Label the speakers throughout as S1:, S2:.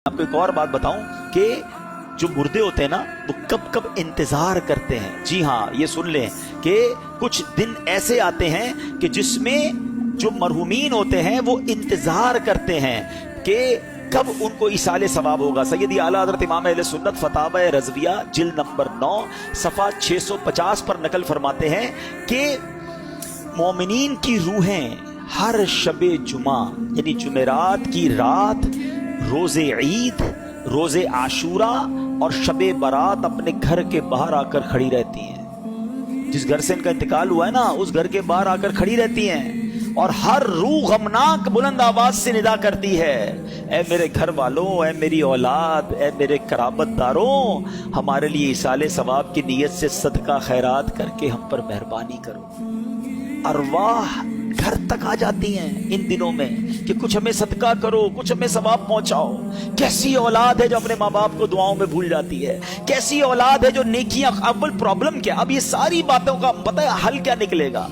S1: आपको एक और बात बताऊं कि जो मुर्दे होते हैं ना वो कब कब इंतजार करते हैं। जी हाँ, ये सुन लें कि कुछ दिन ऐसे आते हैं कि जिसमें जो मरहूमीन होते हैं वो इंतजार करते हैं कि कब उनको इसाले सवाब होगा। सैयदी आला हज़रत इमाम अहले सुन्नत फतावा रज़विया जिल्द नंबर 9 सफ़ा 650 पर नकल फरमाते हैं कि मोमिनीन की रूहें हर शबे जुमा यानी जुमेरात की रात, रोज़े ईद, रोज़े आशूरा और शबे बारात अपने घर के बाहर आकर खड़ी रहती हैं। जिस घर से इनका इंतकाल हुआ है ना, उस घर के बाहर आकर खड़ी रहती हैं और हर रूह गमनाक बुलंद आवाज से निदा करती है, ऐ मेरे घर वालों, ऐ मेरी औलाद, ऐ मेरे कराबतदारों, हमारे लिए इसाले सवाब की नीयत से सदका खैरात करके हम पर मेहरबानी करो। अरवाह घर तक आ जाती हैं इन दिनों में कि कुछ हमें सदका करो, कुछ हमें सवाब पहुंचाओ। कैसी औलाद है जो अपने माँ बाप को दुआओं में भूल जाती है, कैसी औलाद है जो नेकियां। अव्वल प्रॉब्लम क्या, अब ये सारी बातों का पता है हल क्या निकलेगा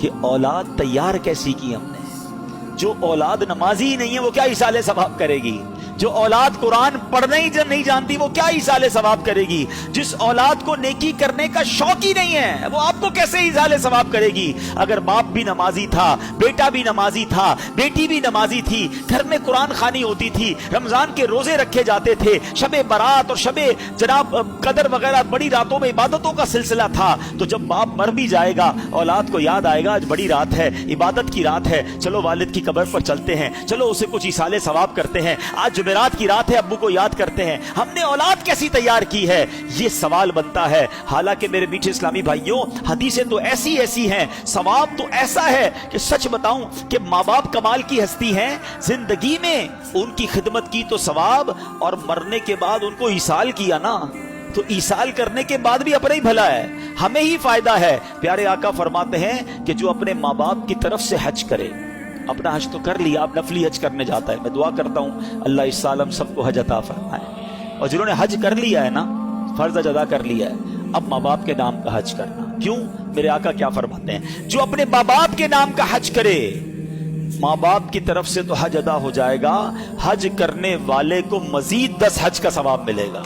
S1: कि औलाद तैयार कैसी की हमने। जो औलाद नमाजी ही नहीं है वो क्या इसाले सवाब करेगी। जो औलाद कुरान पढ़ने ही नहीं जानती वो क्या इसाले सवाब करेगी। जिस औलाद को नेकी करने का शौक ही नहीं है वो आपको कैसे इसाले सवाब करेगी। अगर बाप भी नमाजी था, बेटा भी नमाजी था, बेटी भी नमाजी थी, घर में कुरान खानी होती थी, रमजान के रोजे रखे जाते थे, शबे बारात और शबे जनाब कदर वगैरह बड़ी रातों में इबादतों का सिलसिला था, तो जब बाप मर भी जाएगा औलाद को याद आएगा आज बड़ी रात है, इबादत की रात है, चलो वालिद की कब्र पर चलते हैं, चलो उसे कुछ इसाले सवाब करते हैं, आज जुमेरात की रात है अब्बू को याद करते हैं। हमने औलाद कैसी तैयार की है, ये सवाल बनता है। हालांकि मेरे मीठे इस्लामी भाइयों, हदीसें तो ऐसी ऐसी हैं, सवाब तो ऐसा है कि सच बताऊं कि माँ बाप कमाल की हस्ती हैं। जिंदगी में उनकी खिदमत की तो सवाब, और मरने के बाद उनको ईसाल किया ना, तो ईसाल करने के बाद भी अपना ही भला है, हमें ही फायदा है। प्यारे आका फरमाते हैं कि जो अपने माँ बाप की तरफ से हज करे, अपना हज तो कर लिया, अब नफली हज करने जाता है। मैं दुआ करता हूं अल्लाह इस साल हम सबको हज अता फरमाए। और जिन्होंने हज कर लिया है ना, फर्ज अदा कर लिया है, अब माँ बाप के नाम का हज करना। क्यों? मेरे आका क्या फरमाते हैं, जो अपने माँ बाप के नाम का हज करे, माँ बाप की तरफ से तो हज अदा हो जाएगा, हज करने वाले को मजीद 10 हज का सवाब मिलेगा।